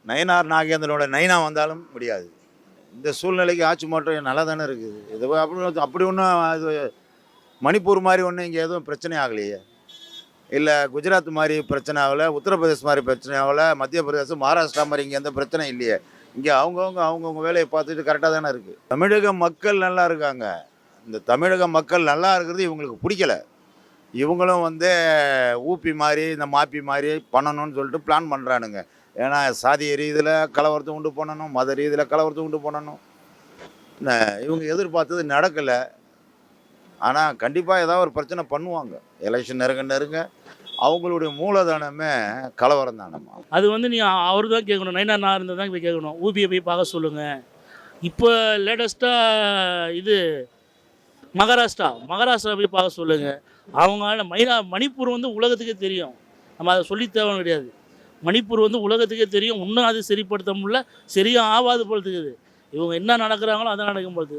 நயினார் நாகேந்திரனோட நைனா வந்தாலும் முடியாது. இந்த சூழ்நிலைக்கு ஆட்சி மாற்றம் நல்லா தானே இருக்குது. இது அப்படி ஒன்றும் அது மணிப்பூர் மாதிரி ஒன்றும் இங்கே எதுவும் பிரச்சனை ஆகலையே. இல்லை குஜராத் மாதிரி பிரச்சனை ஆகலை, உத்தரப்பிரதேஷ் மாதிரி பிரச்சனை ஆகலை, மத்திய பிரதேசம் மகாராஷ்டிரா மாதிரி இங்கே எந்த பிரச்சனையும் இல்லையே. இங்கே அவங்கவுங்க வேலையை பார்த்துட்டு கரெக்டாக தானே இருக்குது. தமிழக மக்கள் நல்லா இருக்காங்க. இந்த தமிழக மக்கள் நல்லா இருக்கிறது இவங்களுக்கு பிடிக்கல. இவங்களும் ஊபி மாதிரி இந்த மாப்பி மாதிரி பண்ணணும்னு சொல்லிட்டு பிளான் பண்ணுறானுங்க. ஏன்னா சாதி ரீதியில் கலவரத்தை உண்டு பண்ணணும், மத ரீதியில் கலவரத்தை உண்டு பண்ணணும். இவங்க எதிர்பார்த்தது நடக்கலை. ஆனால் கண்டிப்பாக ஏதாவது ஒரு பிரச்சனை பண்ணுவாங்க. எலெக்ஷன் நெருங்க அவங்களுடைய மூலதனமே கலவரம் தானம்மா. அது நீ அவர் தான் கேட்கணும். நைனா நான் இருந்தால் தான் போய் கேட்கணும். ஊபியை போய் பார்க்க சொல்லுங்கள். இப்போ லேட்டஸ்ட்டாக இது மகாராஷ்டிரா போய் பார்க்க சொல்லுங்கள். அவங்க மணிப்பூர் உலகத்துக்கே தெரியும். நம்ம அதை சொல்லி தேவை கிடையாது. மணிப்பூர் உலகத்துக்கே தெரியும். இன்னும் அது சரிப்படுத்த முடியல, சரியாக ஆகாது போல் இருக்குது. இவங்க என்ன நடக்கிறாங்களோ அதை நடக்கும் போது